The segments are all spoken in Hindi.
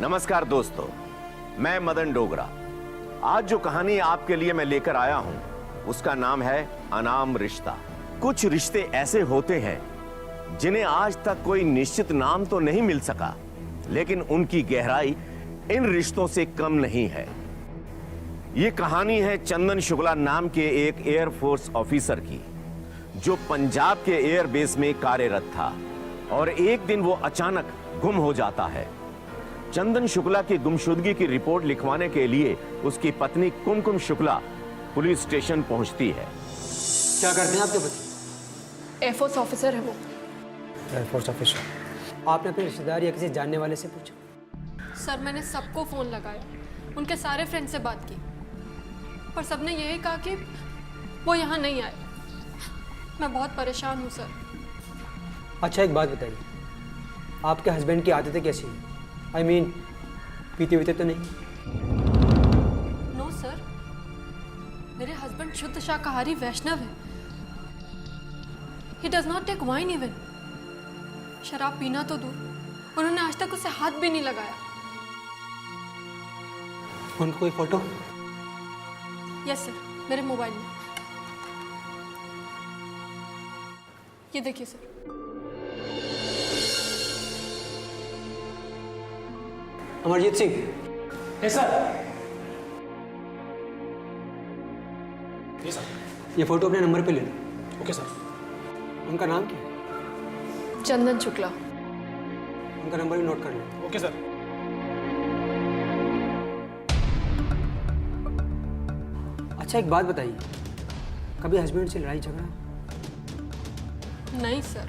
नमस्कार दोस्तों, मैं मदन डोगरा। आज जो कहानी आपके लिए मैं लेकर आया हूं उसका नाम है अनाम रिश्ता। कुछ रिश्ते ऐसे होते हैं जिन्हें आज तक कोई निश्चित नाम तो नहीं मिल सका, लेकिन उनकी गहराई इन रिश्तों से कम नहीं है। यह कहानी है चंदन शुक्ला नाम के एक एयरफोर्स ऑफिसर की, जो पंजाब के एयरबेस में कार्यरत था और एक दिन वो अचानक गुम हो जाता है। चंदन शुक्ला की गुमशुदगी की रिपोर्ट लिखवाने के लिए उसकी पत्नी कुमकुम शुक्ला पुलिस स्टेशन पहुंचती है। क्या करते हैं आपके पति? एयरफोर्स ऑफिसर है वो। Air force officer. आपने अपने रिश्तेदार या किसी जानने वाले से पूछा? सर, मैंने सबको फ़ोन लगाया, उनके सारे फ्रेंड से बात की, पर सबने यही कहा कि वो यहाँ नहीं आए। मैं बहुत परेशान हूँ सर। अच्छा, एक बात बताइए, आपके हस्बैंड की आदतें कैसी हैं? I mean, पीते वीते तो नहीं? नो सर, मेरे हस्बैंड शुद्ध शाकाहारी वैष्णव है। He does not take wine even। शराब पीना तो दूर, उन्होंने आज तक उसे हाथ भी नहीं लगाया। उनका कोई फोटो? यस सर, मेरे मोबाइल में। ये देखिए sir. Amarjeet Singh. Yes sir. ये फोटो अपने नंबर पे ले लो। Okay sir. उनका नाम क्या है? चंदन शुक्ला। उनका नंबर भी नोट कर लो। Okay sir. अच्छा, एक बात बताइए, कभी हस्बैंड से लड़ाई झगड़ा? नहीं सर,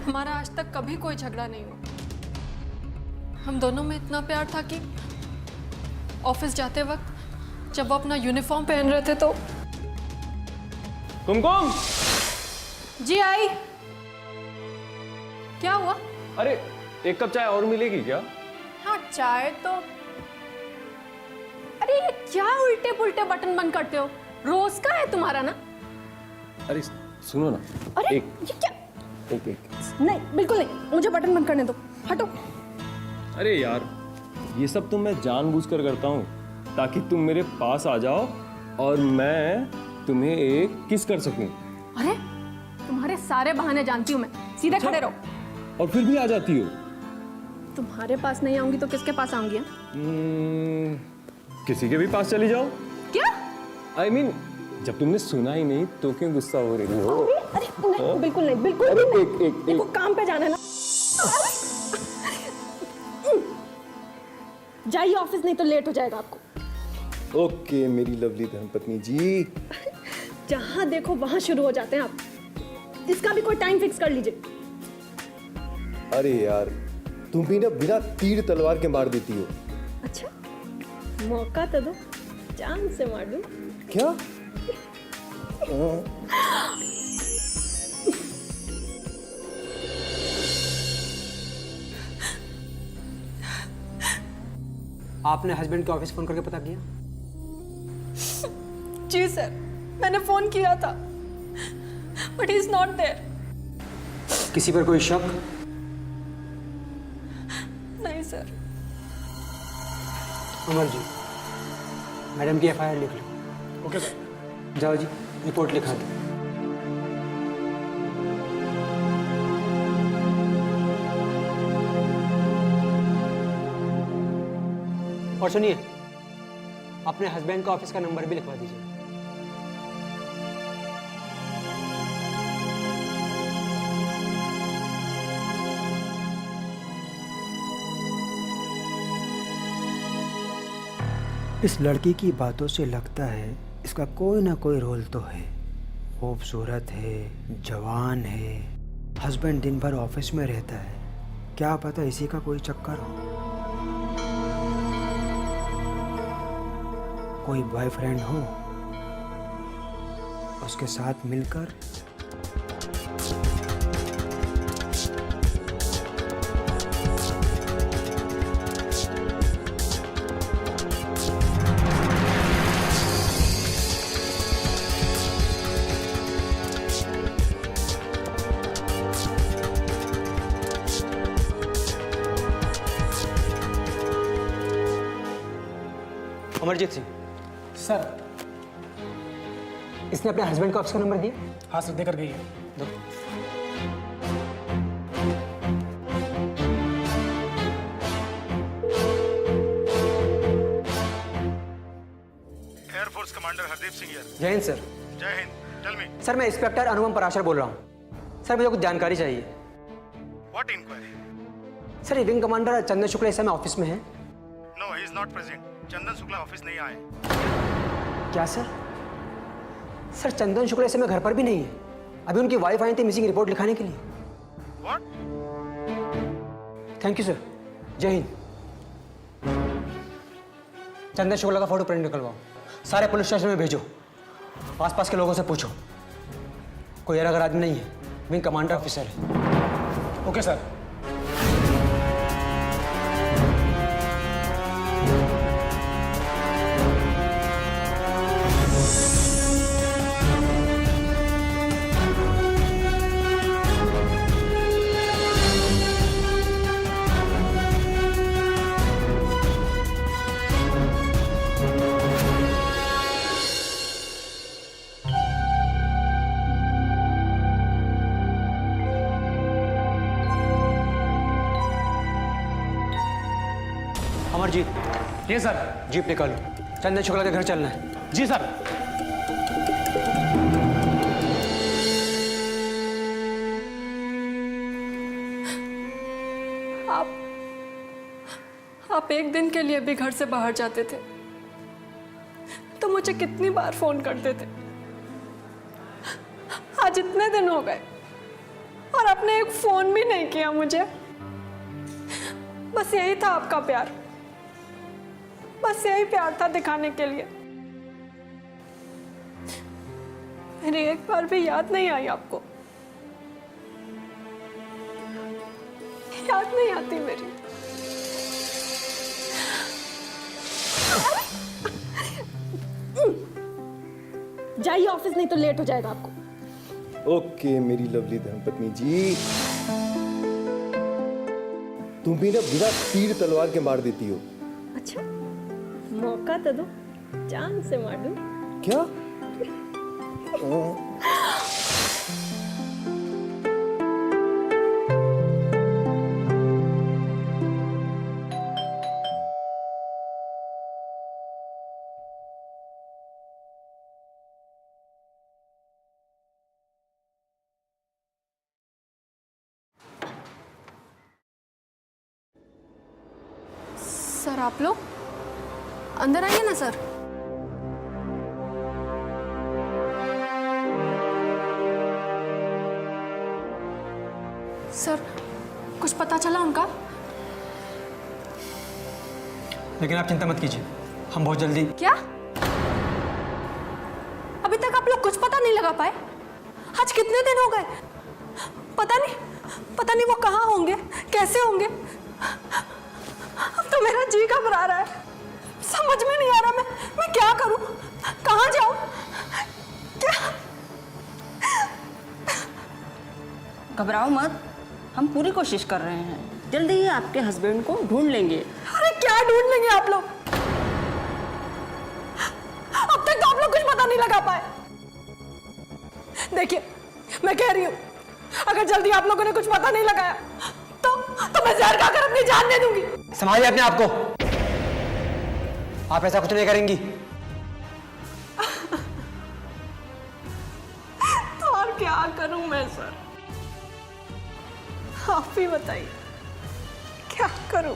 हमारा आज तक कभी कोई झगड़ा नहीं हुआ। हम दोनों में इतना प्यार था कि ऑफिस जाते वक्त जब वो अपना यूनिफॉर्म पहन रहे थे तो। कुमकुम। जी आई। क्या हुआ? अरे, एक कप चाय और मिलेगी क्या? हाँ, चाय तो। अरे ये क्या उल्टे पुल्टे बटन बंद करते हो? रोज का है तुम्हारा ना? अरे सुनो ना। अरे एक ये क्या? एक नहीं, बिल्कुल नहीं, मुझे बटन बंद करने दो, हटो। अरे यार, ये सब तो मैं जानबूझकर करता हूँ ताकि तुम मेरे पास आ जाओ और मैं तुम्हें एक किस कर सकूं। अरे तुम्हारे सारे बहाने जानती हूँ मैं, सीधे खड़े रहो। और फिर भी आ जाती हो। तुम्हारे पास नहीं आऊंगी तो किसके पास आऊंगी? किसी के भी पास चली जाओ। क्या? I mean, जब तुमने सुना ही नहीं तो क्यों गुस्सा हो रही हो? अरे नहीं, बिल्कुल नहीं, बिल्कुल भी नहीं। देखो, काम पे जाना है ना। जाइए ऑफिस, नहीं तो लेट हो जाएगा आपको। ओके मेरी लवली धर्मपत्नी जी। जहां देखो वहां शुरू हो जाते हैं आप। इसका भी कोई टाइम फिक्स कर लीजिए। अरे यार, तुम भी ना बिना तीर तलवार के मार देती हो। अच्छा, मौका तो दो, जान से मार दूं। क्या? आपने हस्बैंड के ऑफिस फोन करके पता किया? जी सर, मैंने फोन किया था, but he is not there. किसी पर कोई शक? नहीं सर। अमर जी, मैडम की FIR लिख लो। Okay sir. जाओ जी, रिपोर्ट लिखा दो। और सुनिए, अपने हस्बैंड का ऑफिस का नंबर भी लिखवा दीजिए। इस लड़की की बातों से लगता है इसका कोई ना कोई रोल तो है। खूबसूरत है, जवान है, हस्बैंड दिन भर ऑफिस में रहता है, क्या पता इसी का कोई चक्कर हो। कोई बॉयफ्रेंड हो, उसके साथ मिलकर अमरजीत सिंह। सर। इसने अपने हस्बैंड का ऑफिस का नंबर दिया? हाँ सर, देकर गई है। दो। Air force commander Hardeep Singh here. Jai Hind sir. Jai Hind. Tell me sir मैं इंस्पेक्टर अनुपम पराशर बोल रहा हूँ। सर मुझे कुछ जानकारी चाहिए। What inquiry? सर ये विंग कमांडर चंदन शुक्ला इस समय ऑफिस में है? No, he is not present. Chandan Shukla office नहीं आए। क्या सर? सर चंदन शुक्ला इस समय घर पर भी नहीं है। अभी उनकी वाइफ आई थी मिसिंग रिपोर्ट लिखाने के लिए। What? Thank you sir. Jai Hind. चंदन शुक्ला का फोटो प्रिंट निकलवाओ, सारे पुलिस स्टेशन में भेजो, आसपास के लोगों से पूछो। कोई अलग आदमी नहीं है, विंग कमांडर ऑफिसर है। Okay sir. अमरजीत ये सर। जीप निकालो, चंदन शुक्ला के घर चलना है। जी सर। आप एक दिन के लिए भी घर से बाहर जाते थे तो मुझे कितनी बार फोन करते थे। आज इतने दिन हो गए और आपने एक फोन भी नहीं किया मुझे। बस यही था आपका प्यार, बस यही प्यार था दिखाने के लिए। मेरी एक बार भी याद नहीं आई आपको? याद नहीं आती मेरी? जाइए ऑफिस, नहीं तो लेट हो जाएगा आपको। ओके मेरी लवली धर्मपत्नी जी, तुम भी ना बिना तीर तलवार के मार देती हो। अच्छा, मौका तो दो, जान से मार दूं। क्या? सर आप लोग अंदर आइए ना सर। सर कुछ पता चला उनका? लेकिन आप चिंता मत कीजिए, हम बहुत जल्दी। क्या अभी तक आप लोग कुछ पता नहीं लगा पाए? आज कितने दिन हो गए? पता नहीं वो कहाँ होंगे, कैसे होंगे। अब तो मेरा जी घबरा रहा है, समझ में नहीं आ रहा मैं क्या करूं, कहाँ जाऊं, क्या? घबराओ मत, हम पूरी कोशिश कर रहे हैं। जल्दी ही आपके हस्बैंड को ढूंढ लेंगे। अरे क्या ढूंढ लेंगे आप लोग? अब तक तो आप लोग कुछ पता नहीं लगा पाए। देखिए मैं कह रही हूं, अगर जल्दी आप लोगों ने कुछ पता नहीं लगाया तो मैं जहर खाकर अपनी जान दे दूंगी। संभालिए अपने आप को, आप ऐसा कुछ नहीं करेंगी। तो और क्या करूं मैं सर? आप ही बताइए, क्या करूं?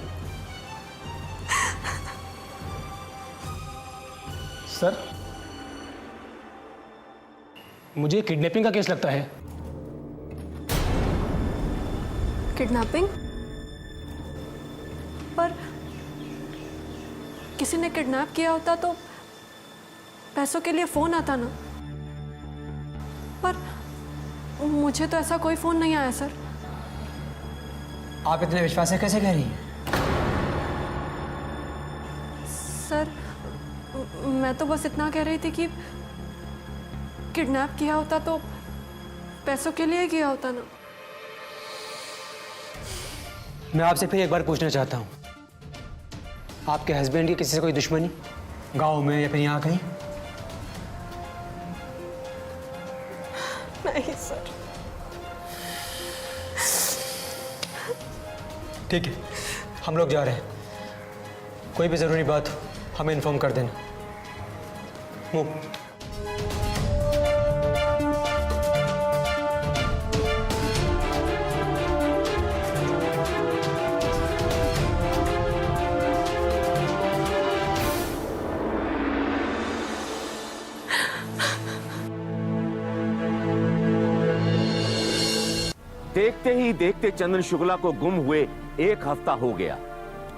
सर, मुझे किडनैपिंग का केस लगता है। किडनैपिंग? पर किसी ने किडनैप किया होता तो पैसों के लिए फोन आता ना। पर मुझे तो ऐसा कोई फोन नहीं आया सर। आप इतने विश्वास से कैसे कह रही हैं? सर मैं तो बस इतना कह रही थी कि किडनैप किया होता तो पैसों के लिए किया होता ना। मैं आपसे फिर एक बार पूछना चाहता हूँ, आपके हस्बैंड की किसी से कोई दुश्मनी? गांव में या फिर यहाँ कहीं? नहीं सर। ठीक है, हम लोग जा रहे हैं। कोई भी ज़रूरी बात हो हमें इन्फॉर्म कर देना। मूव। देखते ही देखते चंदन शुक्ला को गुम हुए 1 हफ्ता हो गया,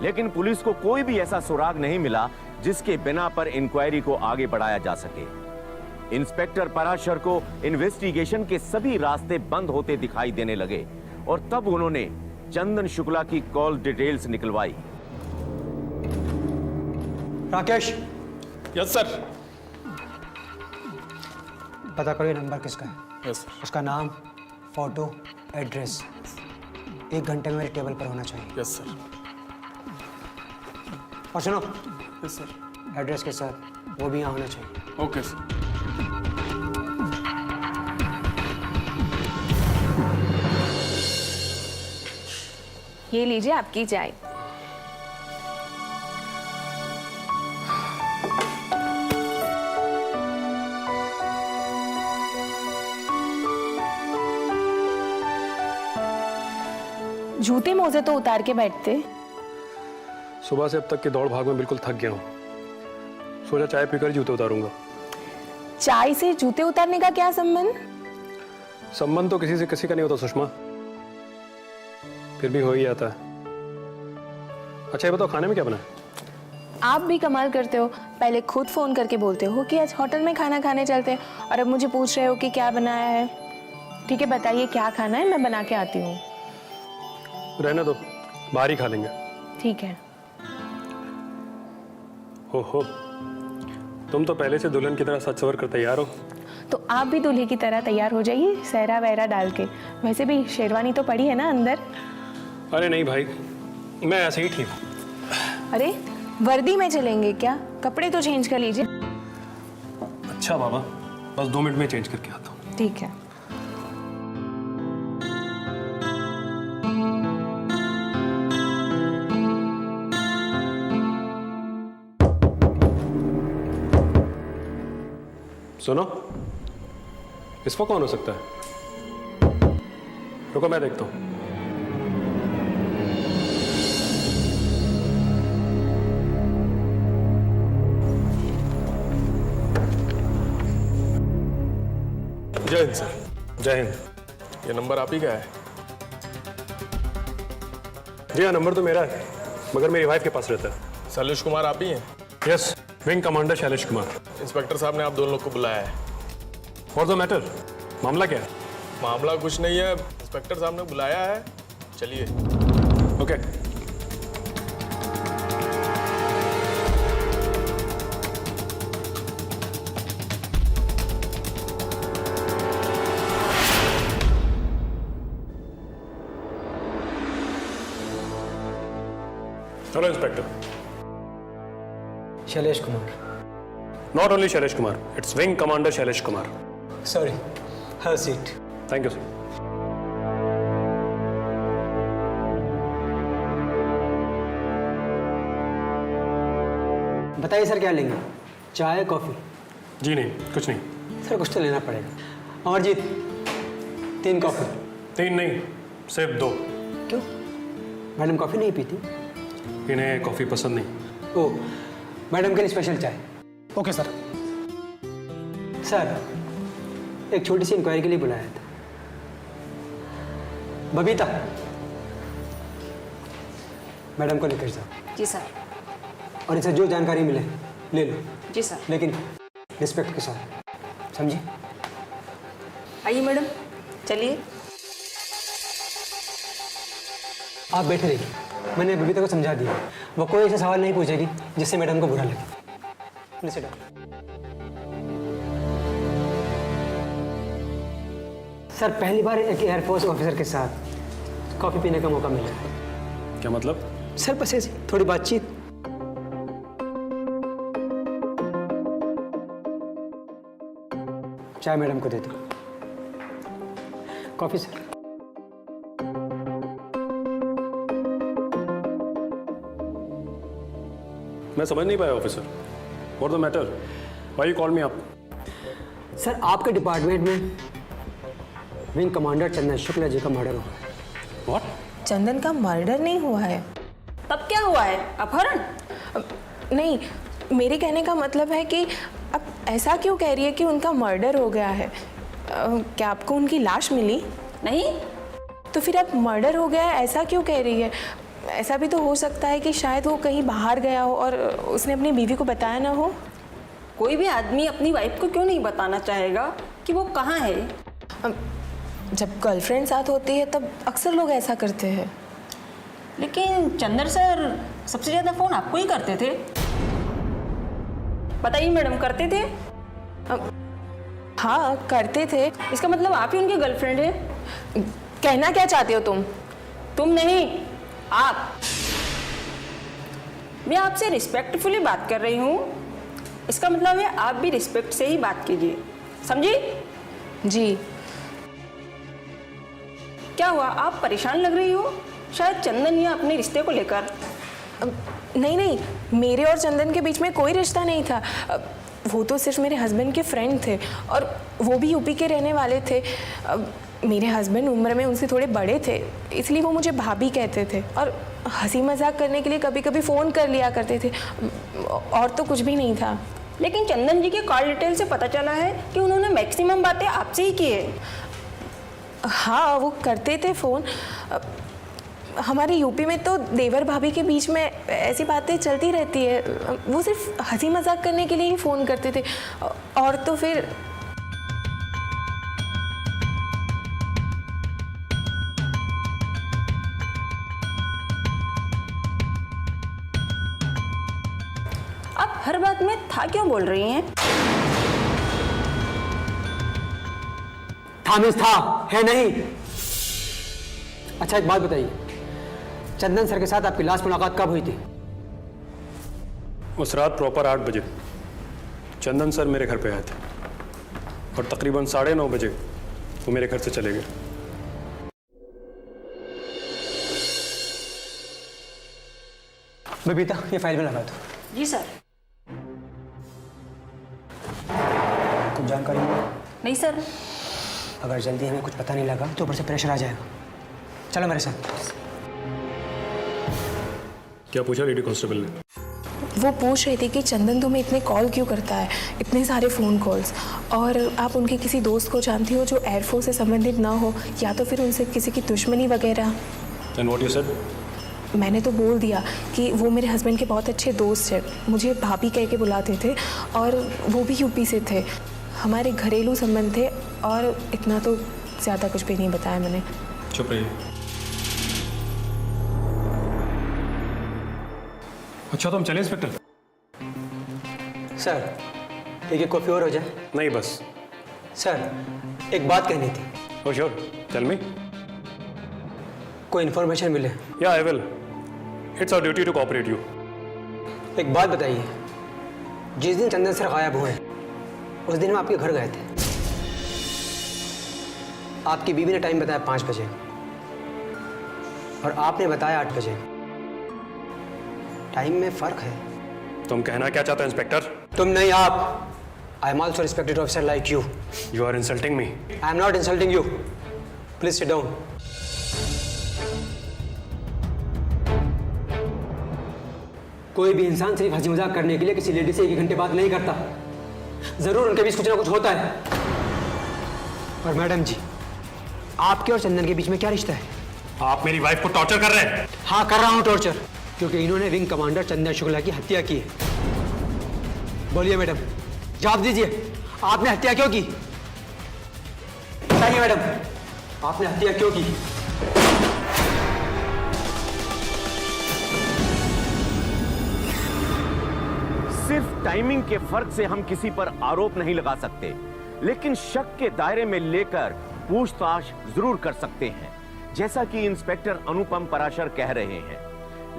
लेकिन पुलिस को कोई भी ऐसा सुराग नहीं मिला जिसके बिना पर इंक्वायरी को आगे बढ़ाया जा सके। इंस्पेक्टर पराशर को इन्वेस्टिगेशन के सभी रास्ते बंद होते दिखाई देने लगे और तब उन्होंने चंदन शुक्ला की कॉल डिटेल्स निकलवाई। Rakesh, yes sir. पता करो ये नंबर किसका है। Yes sir. उसका नाम, फोटो, एड्रेस 1 घंटे में मेरे टेबल पर होना चाहिए। Yes sir. और सुनो, यस सर। एड्रेस के साथ वो भी यहाँ होना चाहिए। Okay sir. ये लीजिए आपकी चाय। जूते मोजे तो उतार के बैठते। सुबह से अब तक की दौड़ भाग में बिल्कुल थक गया हूँ। सोचा चाय पीकर जूते उतारूंगा। चाय से जूते उतारने का क्या संबंध? संबंध तो किसी से किसी का नहीं होता सुषमा, फिर भी हो ही जाता है। अच्छा ये बताओ खाने में क्या बना है? आप भी कमाल करते हो, पहले खुद फोन करके बोलते हो कि आज होटल में खाना खाने चलते हैं और अब मुझे पूछ रहे हो कि क्या बनाया है। ठीक है बताइए क्या खाना है, मैं बना के आती हूँ। रहने दो, बाहर ही खा लेंगे। ठीक है। हो तुम तो पहले से दुल्हन की तरह सच सवर कर तैयार हो। तो आप भी दूल्हे की तरह तैयार हो जाइए, सहरा वहरा डाल के। वैसे भी शेरवानी तो पड़ी है ना अंदर। अरे नहीं भाई, मैं ऐसे ही ठीक हूँ। अरे वर्दी में चलेंगे क्या? कपड़े तो चेंज कर लीजिए। अच्छा बाबा, बस 2 मिनट में चेंज करके आता हूँ। ठीक है। सुनो, इसको कौन हो सकता है? रुको मैं देखता हूँ। जय हिंद सर। जय हिंद। ये नंबर आप ही का है? जी हाँ, नंबर तो मेरा है, मगर मेरी वाइफ के पास रहता है। शैलेश कुमार आप ही हैं? Yes, wing commander Shailesh Kumar. Inspector साहब ने आप दोनों लोग को बुलाया है। What's the matter? मामला क्या है? मामला कुछ नहीं है, इंस्पेक्टर साहब ने बुलाया है। चलिए। Okay. Hello inspector. Shailesh Kumar. Not only Shailesh Kumar, it's wing commander Shailesh Kumar. Sorry, have seat. Thank you sir. बताइए सर क्या लेंगे? चाय, कॉफ़ी? जी नहीं, कुछ नहीं। सर कुछ तो लेना पड़ेगा। अमरजीत 3 कॉफ़ी। 3 नहीं, सिर्फ 2। क्यों? मैडम कॉफ़ी नहीं पीती? इन्हें कॉफ़ी पसंद नहीं। ओह, मैडम के लिए स्पेशल चाय। Okay sir. सर एक छोटी सी इंक्वायरी के लिए बुलाया था। बबीता, मैडम को लेकर जाओ। जी सर। और इनसे जो जानकारी मिले ले लो, जी सर। लेकिन रिस्पेक्ट के साथ, समझे? आइए मैडम, चलिए। आप बैठे रहिए, मैंने बबीता को समझा दिया। वो कोई ऐसा सवाल नहीं पूछेगी जिससे मैडम को बुरा लगे। Please sit down. सर पहली बार एक एयरफोर्स ऑफिसर के साथ कॉफ़ी पीने का मौका मिला है। क्या मतलब? सर बस ऐसे थोड़ी बातचीत। चाय मैडम को दे दो। Coffee sir. मैं समझ नहीं पाया officer, what the matter, why you call me up? Sir आपके डिपार्टमेंट में विंग कमांडर चंदन शुक्ला जी का मर्डर हुआ है। व्हाट? चंदन का मर्डर नहीं हुआ है। तब क्या हुआ है, अपहरण? नहीं, मेरे कहने का मतलब है कि अब ऐसा क्यों कह रही है कि उनका मर्डर हो गया है? क्या आपको उनकी लाश मिली? नहीं। तो फिर अब मर्डर हो गया है ऐसा क्यों कह रही है? ऐसा भी तो हो सकता है कि शायद वो कहीं बाहर गया हो और उसने अपनी बीवी को बताया ना हो। कोई भी आदमी अपनी वाइफ को क्यों नहीं बताना चाहेगा कि वो कहाँ है? जब गर्लफ्रेंड साथ होती है तब अक्सर लोग ऐसा करते हैं। लेकिन चंदन सर सबसे ज़्यादा फ़ोन आपको ही करते थे। बताइए मैडम, करते थे? हाँ करते थे। इसका मतलब आप ही उनके गर्लफ्रेंड हैं? कहना क्या चाहते हो तुम? तुम नहीं, आप। मैं आपसे रिस्पेक्टफुली बात कर रही हूँ, इसका मतलब है आप भी रिस्पेक्ट से ही बात कीजिए, समझी? जी। क्या हुआ, आप परेशान लग रही हो? शायद चंदन या अपने रिश्ते को लेकर। नहीं नहीं, मेरे और चंदन के बीच में कोई रिश्ता नहीं था। वो तो सिर्फ मेरे हस्बैंड के फ्रेंड थे और वो भी यूपी के रहने वाले थे। मेरे हस्बैंड उम्र में उनसे थोड़े बड़े थे, इसलिए वो मुझे भाभी कहते थे और हंसी मजाक करने के लिए कभी कभी फ़ोन कर लिया करते थे, और तो कुछ भी नहीं था। लेकिन चंदन जी के कॉल डिटेल से पता चला है कि उन्होंने मैक्सिमम बातें आपसे ही की है। हाँ, वो करते थे फ़ोन। हमारे यूपी में तो देवर भाभी के बीच में ऐसी बातें चलती रहती है। वो सिर्फ हंसी मजाक करने के लिए ही फ़ोन करते थे, और तो फिर आप हर बात में था क्यों बोल रही हैं? था मीन्स था, है नहीं। अच्छा एक बात बताइए, चंदन सर के साथ आपकी लास्ट मुलाकात कब हुई थी? उस रात प्रॉपर 8 बजे चंदन सर मेरे घर पे आए थे और तकरीबन 9:30 बजे वो मेरे घर से चले गए। बबीता, ये फाइल में लगा दो। जी सर। कुछ जानकारी नहीं? नहीं सर। अगर जल्दी हमें कुछ पता नहीं लगा तो ऊपर से प्रेशर आ जाएगा। चलो मेरे साथ। क्या पूछा लेडी कांस्टेबल ने? वो पूछ रही थी कि चंदन तुम्हें इतने कॉल क्यों करता है, इतने सारे फ़ोन कॉल्स, और आप उनके किसी दोस्त को जानती हो जो एयरफोर्स से संबंधित ना हो, या तो फिर उनसे किसी की दुश्मनी वगैरह। And what you said? मैंने तो बोल दिया कि वो मेरे हस्बैंड के बहुत अच्छे दोस्त हैं, मुझे भाभी कह के बुलाते थे और वो भी यूपी से थे। हमारे घरेलू संबंध थे, और इतना तो ज़्यादा कुछ भी नहीं बताया मैंने। चुप रहिए। अच्छा तो हम चले इंस्पेक्टर? सर एक कॉफ़ी और हो जाए? नहीं बस। सर एक बात कहनी थी। Oh sure, tell me. कोई इन्फॉर्मेशन मिले? या I will, it's our duty to cooperate you. एक बात बताइए, जिस दिन चंदन सर गायब हुए उस दिन हम आपके घर गए थे। आपकी बीवी ने टाइम बताया 5 बजे और आपने बताया 8 बजे। टाइम में फर्क है। तुम कहना क्या चाहते हो इंस्पेक्टर? तुम नहीं, आप। I am also respected officer like you. You are insulting me. I am not insulting you. Please sit down. कोई भी इंसान सिर्फ हंसी मजाक करने के लिए किसी लेडी से 1 घंटे बात नहीं करता। जरूर उनके बीच कुछ ना कुछ होता है। और मैडम जी, आपके और चंदन के बीच में क्या रिश्ता है? आप मेरी वाइफ को टॉर्चर कर रहे हैं। हाँ कर रहा हूँ टॉर्चर, क्योंकि इन्होंने विंग कमांडर चंदन शुक्ला की हत्या की है। बोलिए मैडम, जवाब दीजिए, आपने हत्या क्यों की? बताइए मैडम, आपने हत्या क्यों की? सिर्फ टाइमिंग के फर्क से हम किसी पर आरोप नहीं लगा सकते, लेकिन शक के दायरे में लेकर पूछताछ जरूर कर सकते हैं, जैसा कि इंस्पेक्टर अनुपम पराशर कह रहे हैं।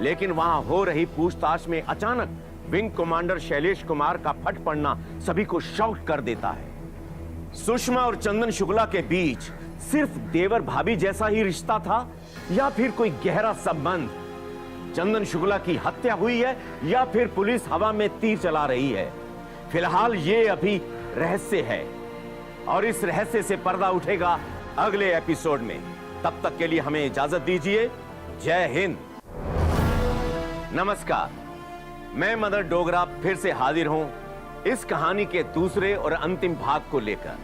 लेकिन वहां हो रही पूछताछ में अचानक विंग कमांडर शैलेश कुमार का फट पड़ना सभी को शॉक कर देता है। सुषमा और चंदन शुक्ला के बीच सिर्फ देवर भाभी जैसा ही रिश्ता था या फिर कोई गहरा संबंध? चंदन शुक्ला की हत्या हुई है या फिर पुलिस हवा में तीर चला रही है? फिलहाल ये अभी रहस्य है और इस रहस्य से पर्दा उठेगा अगले एपिसोड में। तब तक के लिए हमें इजाजत दीजिए। जय हिंद। नमस्कार, मैं मदन डोगरा फिर से हाजिर हूं इस कहानी के दूसरे और अंतिम भाग को लेकर।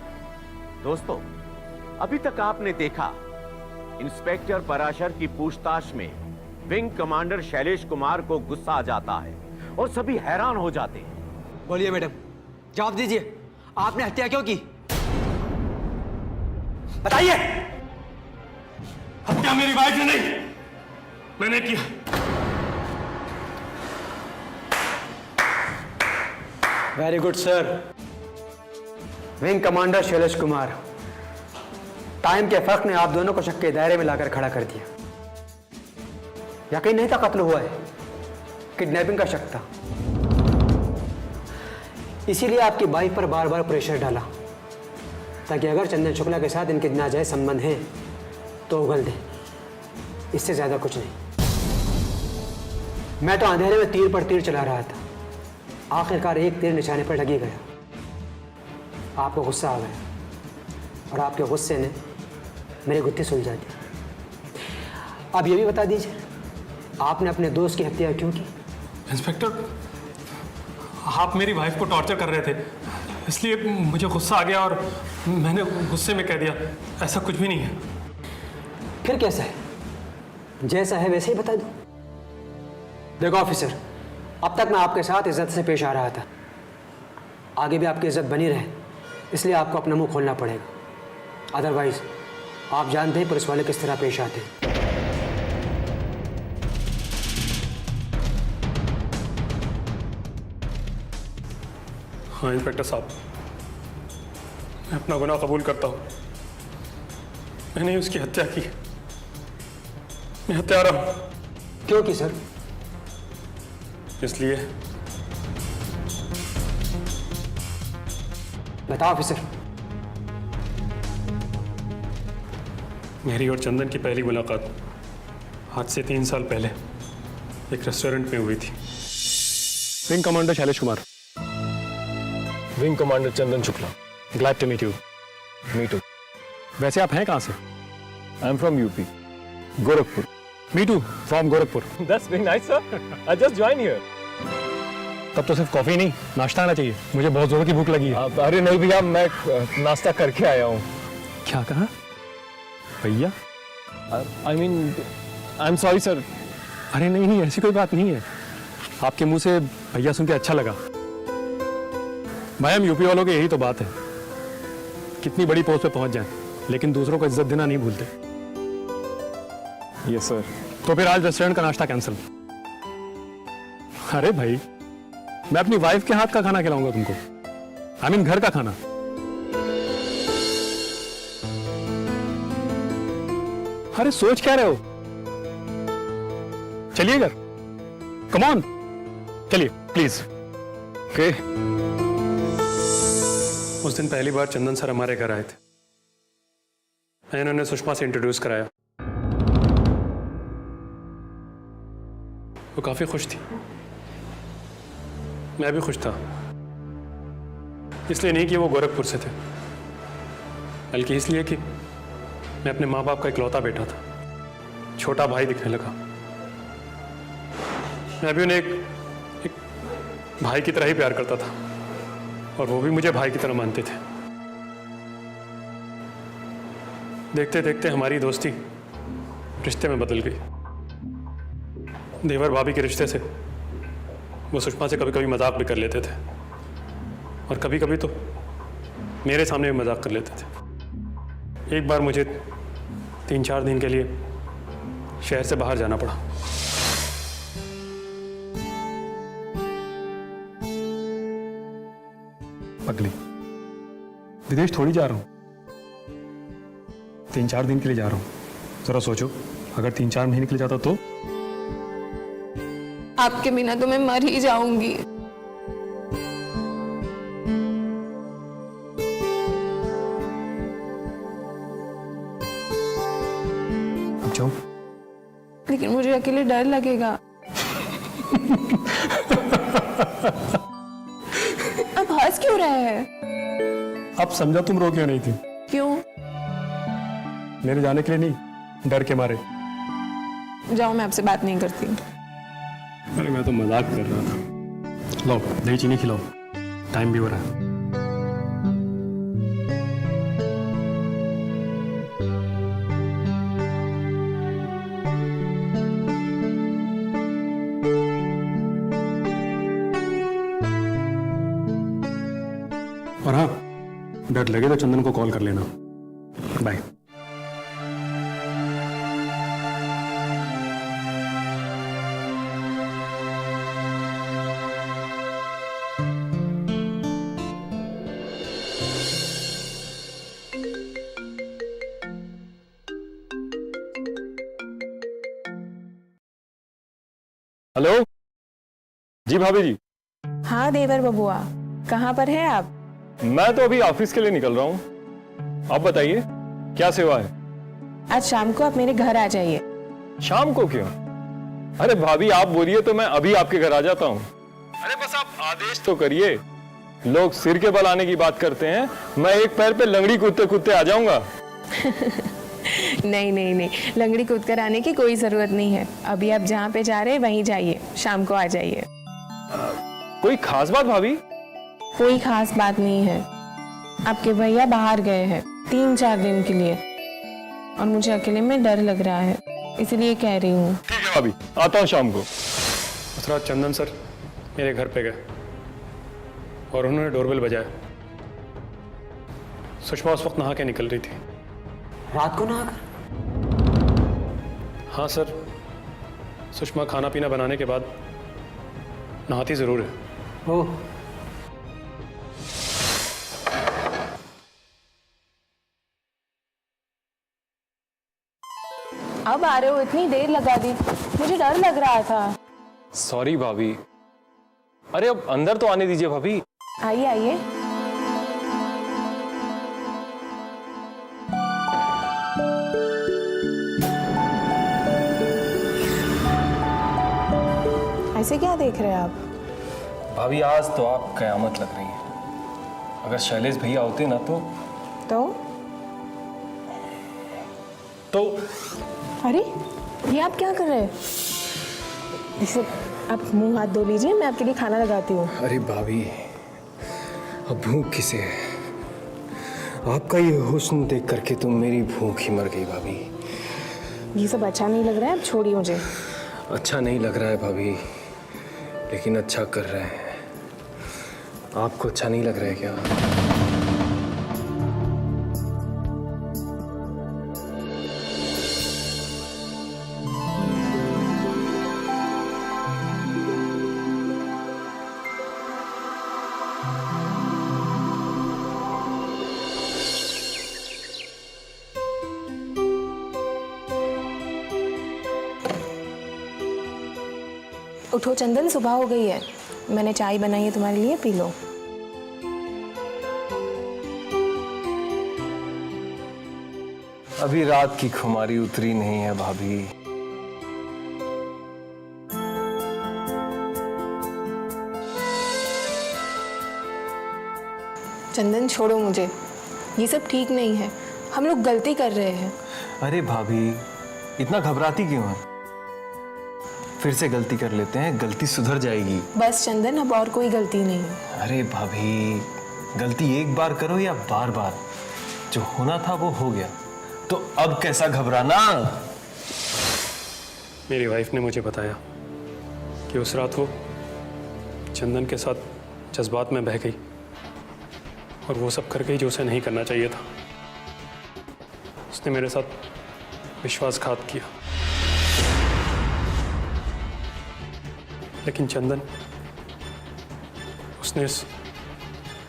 दोस्तों, अभी तक आपने देखा इंस्पेक्टर पराशर की पूछताछ में विंग कमांडर शैलेश कुमार को गुस्सा आ जाता है और सभी हैरान हो जाते हैं। बोलिए मैडम, जवाब दीजिए, आपने हत्या क्यों की? बताइए। हत्या मेरी वाइफ ने नहीं, मैंने किया। Very good sir. Wing commander Shailesh Kumar, time के फर्क ने आप दोनों को शक के दायरे में लाकर खड़ा कर दिया। यकीन नहीं था कत्ल हुआ है, किडनैपिंग का शक था। इसीलिए आपकी वाइफ पर बार बार प्रेशर डाला ताकि अगर चंदन शुक्ला के साथ इनके नाजायज संबंध हैं तो उगल दे। इससे ज्यादा कुछ नहीं। मैं तो अंधेरे में तीर पर तीर चला रहा था, आखिरकार एक तीर निशाने पर लगी गया। आपको गुस्सा आ गया और आपके गुस्से ने मेरी गुत्थी सुलझा दी। अब ये भी बता दीजिए, आपने अपने दोस्त की हत्या क्यों की? इंस्पेक्टर, आप मेरी वाइफ को टॉर्चर कर रहे थे, इसलिए मुझे गुस्सा आ गया और मैंने गुस्से में कह दिया। ऐसा कुछ भी नहीं है। फिर कैसा है? जैसा है वैसे ही बता दो। देखो ऑफिसर, अब तक मैं आपके साथ इज्जत से पेश आ रहा था, आगे भी आपकी इज्जत बनी रहे इसलिए आपको अपना मुंह खोलना पड़ेगा। अदरवाइज आप जानते हैं पुलिस वाले किस तरह पेश आते हैं। हाँ इंस्पेक्टर साहब, मैं अपना गुनाह कबूल करता हूँ। मैंने उसकी हत्या की। मैं हत्यारा हूँ। क्यों की सर? इसलिए। बताओ ऑफिसर। मेरी और चंदन की पहली मुलाकात आज से 3 साल पहले एक रेस्टोरेंट में हुई थी। Wing commander Shailesh Kumar. Wing commander Chandan Shukla. Glad to meet you. Me too. वैसे आप हैं कहाँ से? I am from UP, Gorakhpur. Me too, from Gorakhpur. That's very nice sir, I just join here. तब तो सिर्फ कॉफी नहीं, नाश्ता आना चाहिए। मुझे बहुत जोर की भूख लगी है। अरे नहीं भैया, मैं नाश्ता करके आया हूँ। क्या कहा भैया? I mean, I am sorry sir. अरे नहीं नहीं, ऐसी कोई बात नहीं है। आपके मुंह से भैया सुन के अच्छा लगा। भाई, हम यूपी वालों की यही तो बात है, कितनी बड़ी पोस्ट पे पहुंच जाएं लेकिन दूसरों को इज्जत देना नहीं भूलते। Yes sir. तो फिर आज रेस्टोरेंट का नाश्ता कैंसिल। अरे भाई, मैं अपनी वाइफ के हाथ का खाना खिलाऊंगा तुमको। आई मीन घर का खाना। अरे सोच क्या रहे हो? चलिए घर, कम ऑन, चलिए प्लीज। ओके। उस दिन पहली बार चंदन सर हमारे घर आए थे। मैंने उन्हें सुषमा से इंट्रोड्यूस कराया। वो काफी खुश थी, मैं भी खुश था। इसलिए नहीं कि वो गोरखपुर से थे, बल्कि इसलिए कि मैं अपने माँ बाप का इकलौता बेटा था, छोटा भाई दिखने लगा। मैं भी उन्हें एक भाई की तरह ही प्यार करता था और वो भी मुझे भाई की तरह मानते थे। देखते देखते हमारी दोस्ती रिश्ते में बदल गई। देवर भाभी के रिश्ते से वो सुषमा से कभी कभी मजाक भी कर लेते थे और कभी कभी तो मेरे सामने भी मजाक कर लेते थे। एक बार मुझे 3-4 दिन के लिए शहर से बाहर जाना पड़ा। पगली, विदेश थोड़ी जा रहा हूं, 3-4 दिन के लिए जा रहा हूं। जरा सोचो, अगर 3-4 महीने के लिए जाता तो? आपके बिना तो मैं मर ही जाऊंगी। क्यों? लेकिन मुझे अकेले डर लगेगा। अब हंस क्यों रहे हैं? अब समझा तुम रो क्यों नहीं थी? क्यों? मेरे जाने के लिए नहीं, डर के मारे। जाओ, मैं आपसे बात नहीं करती। अरे मैं तो मजाक कर रहा था। लो दही चीनी खिलाओ, टाइम भी हो रहा है। और हाँ, डर लगे तो चंदन को कॉल कर लेना। बाय। हेलो जी भाभी जी। हाँ देवर बबुआ, कहाँ पर है आप? मैं तो अभी ऑफिस के लिए निकल रहा हूँ। आप बताइए क्या सेवा है? आज शाम को आप मेरे घर आ जाइए। शाम को क्यों? अरे भाभी आप बोलिए तो मैं अभी आपके घर आ जाता हूँ। अरे बस आप आदेश तो करिए। लोग सिर के बल आने की बात करते हैं, मैं एक पैर पे लंगड़ी कूदते कूदते आ जाऊंगा। नहीं नहीं नहीं, लंगड़ी कूद कर आने की कोई जरूरत नहीं है। अभी आप जहाँ पे जा रहे हैं वहीं जाइए, शाम को आ जाइए। कोई खास बात भाभी? कोई खास बात नहीं है। आपके भैया बाहर गए हैं 3-4 दिन के लिए और मुझे अकेले में डर लग रहा है, इसलिए कह रही हूँ। ठीक है भाभी, आता हूँ शाम को। उस रात चंदन सर मेरे घर पे गए और उन्होंने डोरबेल बजाया। सुषमा उस वक्त नहा के निकल रही थी। रात को ना हाँ सर, सुषमा खाना पीना बनाने के बाद नहाती जरूर है। ओह, अब आ रहे हो, इतनी देर लगा दी, मुझे डर लग रहा था। सॉरी भाभी। अरे अब अंदर तो आने दीजिए भाभी। आइए आइए। ऐसे क्या देख रहे हैं आप? भाभी आज तो आप कयामत लग रही है। अगर शैलेश भैया होते ना तो अरे ये आप क्या कर रहे हैं? इसे आप मुंह हाथ धो लीजिए, मैं आपके लिए खाना लगाती हूँ। अरे भाभी अब भूख किसे है? आपका ये हुस्न देख करके तो मेरी भूख ही मर गई भाभी। ये सब अच्छा नहीं लग रहा है, अब छोड़िए मुझे। अच्छा नहीं लग रहा है भाभी, लेकिन अच्छा कर रहे हैं। आपको अच्छा नहीं लग रहा है क्या? उठो चंदन, सुबह हो गई है। मैंने चाय बनाई है तुम्हारे लिए, पी लो। अभी रात की खुमारी उतरी नहीं है भाभी। चंदन छोड़ो मुझे, ये सब ठीक नहीं है। हम लोग गलती कर रहे हैं। अरे भाभी इतना घबराती क्यों है? फिर से गलती कर लेते हैं, गलती सुधर जाएगी। बस चंदन, अब और कोई गलती नहीं है। अरे भाभी गलती एक बार करो या बार बार, जो होना था वो हो गया, तो अब कैसा घबराना। मेरी वाइफ ने मुझे बताया कि उस रात वो चंदन के साथ जज्बात में बह गई और वो सब कर गई जो उसे नहीं करना चाहिए था। उसने मेरे साथ विश्वासघात किया। लेकिन चंदन, उसने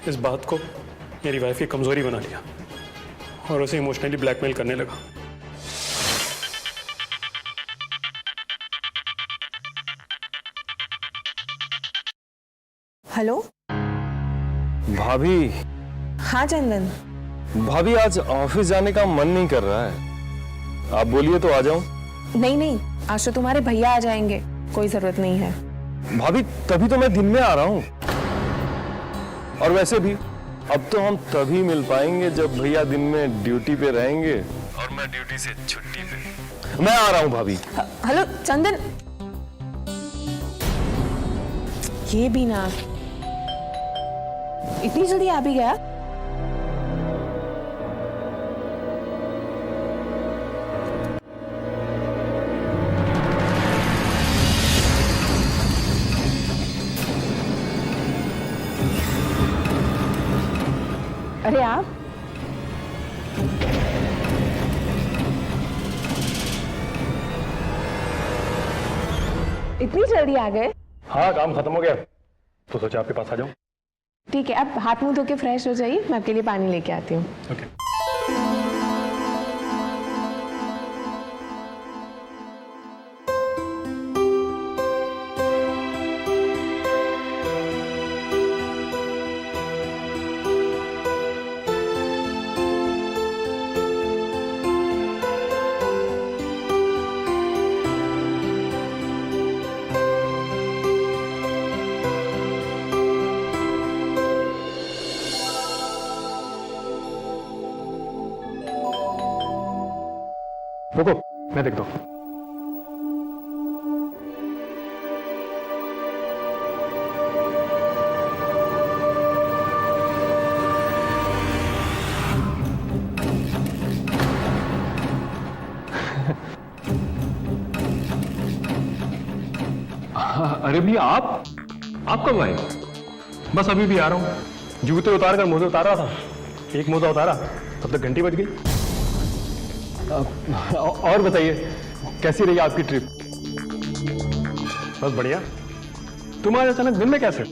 इस बात को मेरी वाइफ की कमजोरी बना लिया और उसे इमोशनली ब्लैकमेल करने लगा। हेलो भाभी। हाँ चंदन, भाभी आज ऑफिस जाने का मन नहीं कर रहा है, आप बोलिए तो आ जाऊं। नहीं नहीं, आज तो तुम्हारे भैया आ जाएंगे, कोई जरूरत नहीं है। भाभी तभी तो मैं दिन में आ रहा हूँ। और वैसे भी अब तो हम तभी मिल पाएंगे जब भैया दिन में ड्यूटी पे रहेंगे और मैं ड्यूटी से छुट्टी पे। मैं आ रहा हूँ भाभी। हेलो चंदन, ये भी ना, इतनी जल्दी आ भी गया? अरे आप इतनी जल्दी आ गए? हाँ, काम खत्म हो गया तो सोचा आपके पास आ जाऊं। ठीक है, अब हाथ मुंह धो के फ्रेश हो जाइए, मैं आपके लिए पानी लेके आती हूँ। ओके। रुको, मैं देखता हूँ। अरे भैया आप कब आए? बस अभी भी आ रहा हूँ। जूते उतार कर मोजे उतार रहा था, एक मोजा उतारा तब तक घंटी बज गई। और बताइए कैसी रही आपकी ट्रिप? बस बढ़िया। तुम आज अचानक दिन में कैसे?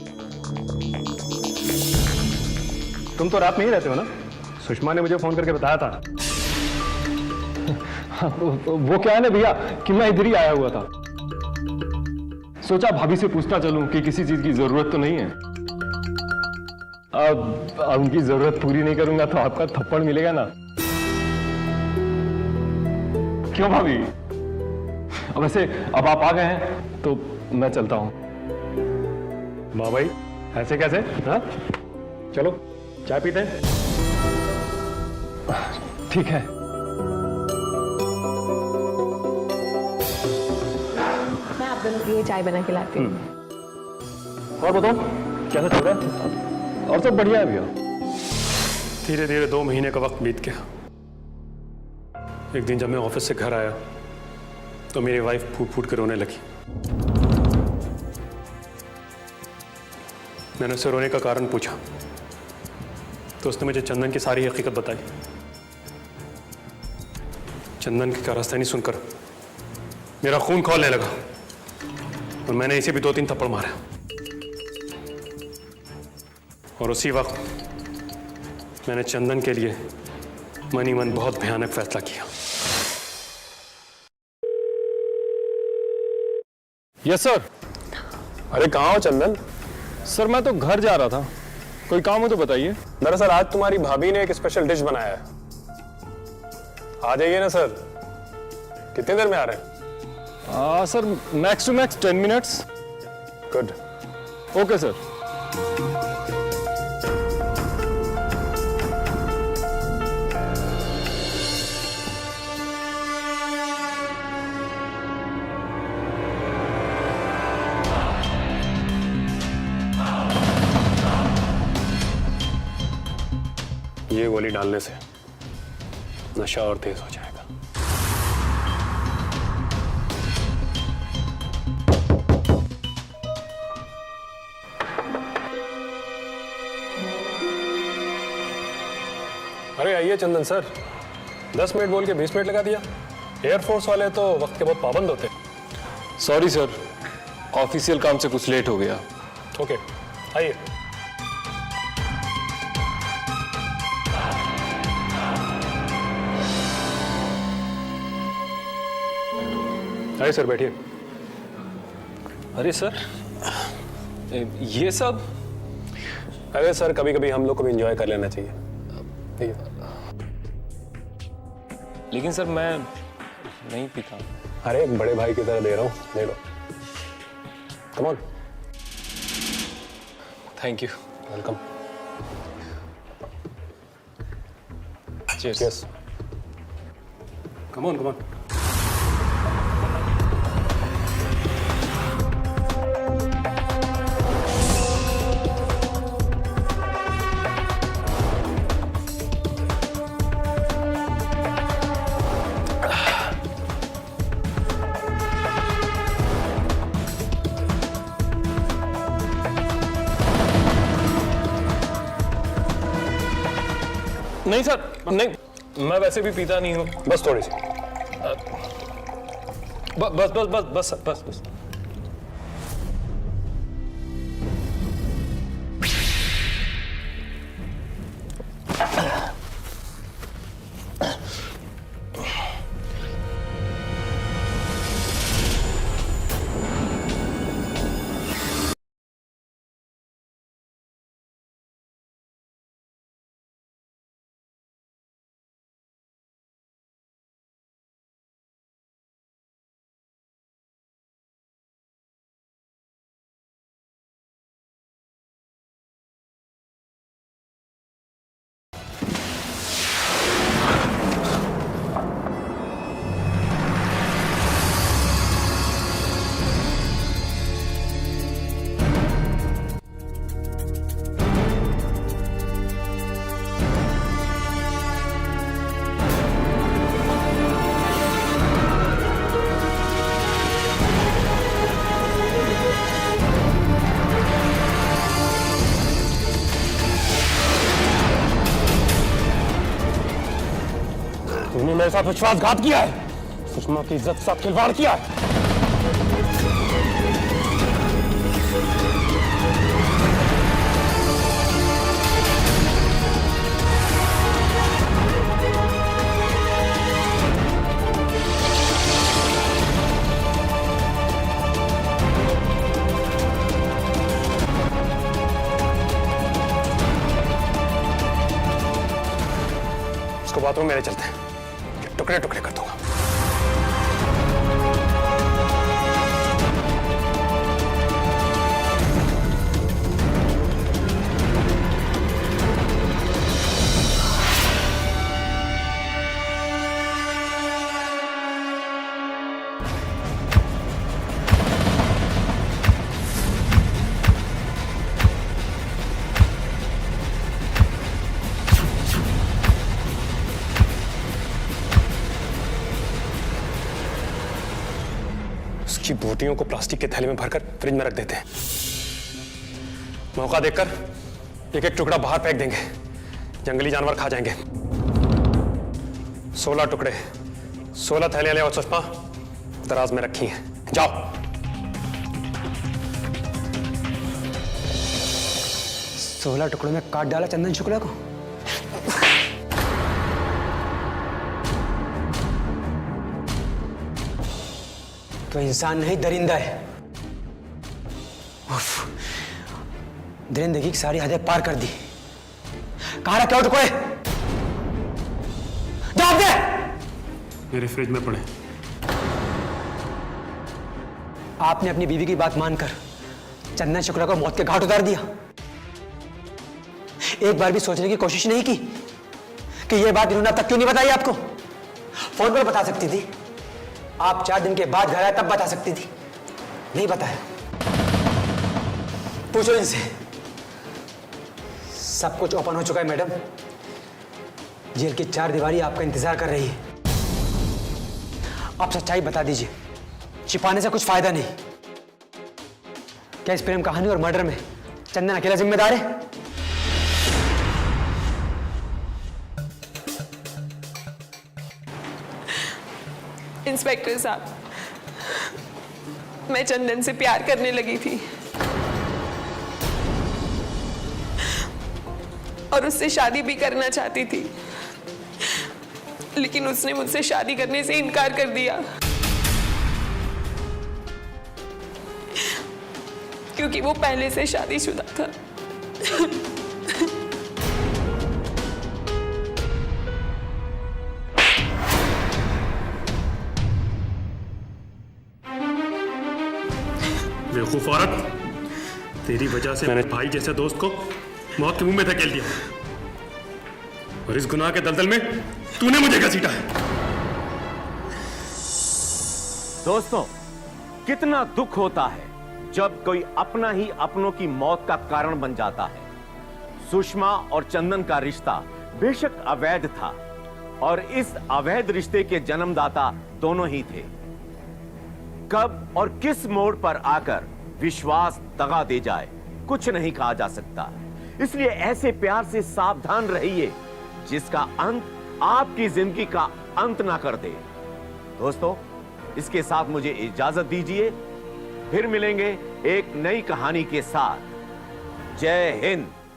तुम तो रात में ही रहते हो ना? सुषमा ने मुझे फोन करके बताया था। वो क्या है ना भैया कि मैं इधर ही आया हुआ था, सोचा भाभी से पूछता चलूं कि किसी चीज की जरूरत तो नहीं है। अब उनकी जरूरत पूरी नहीं करूंगा तो आपका थप्पड़ मिलेगा ना। क्यों भाभी? अब वैसे अब आप आ गए हैं तो मैं चलता हूं। वाह भाई, ऐसे कैसे? हाँ चलो चाय पीते हैं। ठीक है। मैं आप दोनों के लिए चाय बना के लाती हूँ। और बताओ कैसा चल रहा है? और सब बढ़िया है भैया। धीरे धीरे 2 महीने का वक्त बीत गया। एक दिन जब मैं ऑफिस से घर आया तो मेरी वाइफ फूट फूट कर रोने लगी। मैंने उससे रोने का कारण पूछा तो उसने मुझे चंदन की सारी हकीकत बताई। चंदन की कारस्तानी सुनकर मेरा खून खौलने लगा और मैंने इसे भी 2-3 थप्पड़ मारा। और उसी वक्त मैंने चंदन के लिए मन ही मन बहुत भयानक फैसला किया। Yes sir. अरे कहाँ हो चंदन? सर मैं तो घर जा रहा था, कोई काम हो तो बताइए। दरअसल आज तुम्हारी भाभी ने एक स्पेशल डिश बनाया है, आ जाइए ना सर। कितनी देर में आ रहे हैं? Sir max to max 10 minutes. Good. Okay sir. ये गोली डालने से नशा और तेज हो जाएगा। अरे आइए चंदन सर, 10 मिनट बोल के 20 मिनट लगा दिया। एयरफोर्स वाले तो वक्त के बहुत पाबंद होते। सॉरी सर, ऑफिशियल काम से कुछ लेट हो गया। ओके आइए। आइए सर बैठिए। अरे सर ये सब? अरे सर कभी कभी हम लोग को भी एंजॉय कर लेना चाहिए। लेकिन सर मैं नहीं पीता। अरे बड़े भाई की तरह दे रहा हूँ, ले लो। Come on. Thank you. Welcome. Cheers. Yes. Come on, come on. नहीं सर, नहीं, मैं वैसे भी पीता नहीं हूँ। बस थोड़ी सी। बस बस बस बस बस बस बस। तुमने मेरे साथ विश्वासघात किया है, सुषमा की इज्जत के साथ खिलवाड़ किया है। इसको बाथरूम मेरे चलते हैं, टुकड़े टुकड़े कर दूंगा। उसकी बोटियों को प्लास्टिक के थैले में भरकर फ्रिज में रख देते हैं। मौका देखकर एक एक टुकड़ा बाहर फेंक देंगे, जंगली जानवर खा जाएंगे। 16 टुकड़े, 16 थैलियां ले आओ सुषमा, दराज में रखी हैं। जाओ। 16 टुकड़ों में काट डाला चंदन शुक्ला को। तो इंसान नहीं, दरिंदा है। उफ, दरिंदगी की सारी हदें पार कर दी। कहाँ रखे हो टुकड़े? जवाब दे। मेरे फ्रिज में पड़े। आपने अपनी बीवी की बात मानकर चंदन शुक्ला को मौत के घाट उतार दिया। एक बार भी सोचने की कोशिश नहीं की कि यह बात इन्होंने अब तक क्यों नहीं बताई आपको? फोन पर बता सकती थी, आप 4 दिन के बाद घर आए तब बता सकती थी। नहीं बताया। पूछो इनसे। सब कुछ ओपन हो चुका है मैडम। जेल की 4 दीवारी आपका इंतजार कर रही है। आप सच्चाई बता दीजिए, छिपाने से कुछ फायदा नहीं। क्या इस प्रेम कहानी और मर्डर में चंदन अकेला जिम्मेदार है? इंस्पेक्टर साहब, मैं चंदन से प्यार करने लगी थी और उससे शादी भी करना चाहती थी, लेकिन उसने मुझसे शादी करने से इनकार कर दिया क्योंकि वो पहले से शादीशुदा था। बेवकूफ औरत, तेरी वजह से मैंने भाई जैसे दोस्त को मौत के मुंह में धकेल दिया, और इस गुनाह के दलदल में तूने मुझे घसीटा है। दोस्तों, कितना दुख होता है जब कोई अपना ही अपनों की मौत का कारण बन जाता है। सुषमा और चंदन का रिश्ता बेशक अवैध था, और इस अवैध रिश्ते के जन्मदाता दोनों ही थे। कब और किस मोड़ पर आकर विश्वास दगा दे जाए, कुछ नहीं कहा जा सकता। इसलिए ऐसे प्यार से सावधान रहिए जिसका अंत आपकी जिंदगी का अंत ना कर दे। दोस्तों, इसके साथ मुझे इजाजत दीजिए, फिर मिलेंगे एक नई कहानी के साथ। जय हिंद।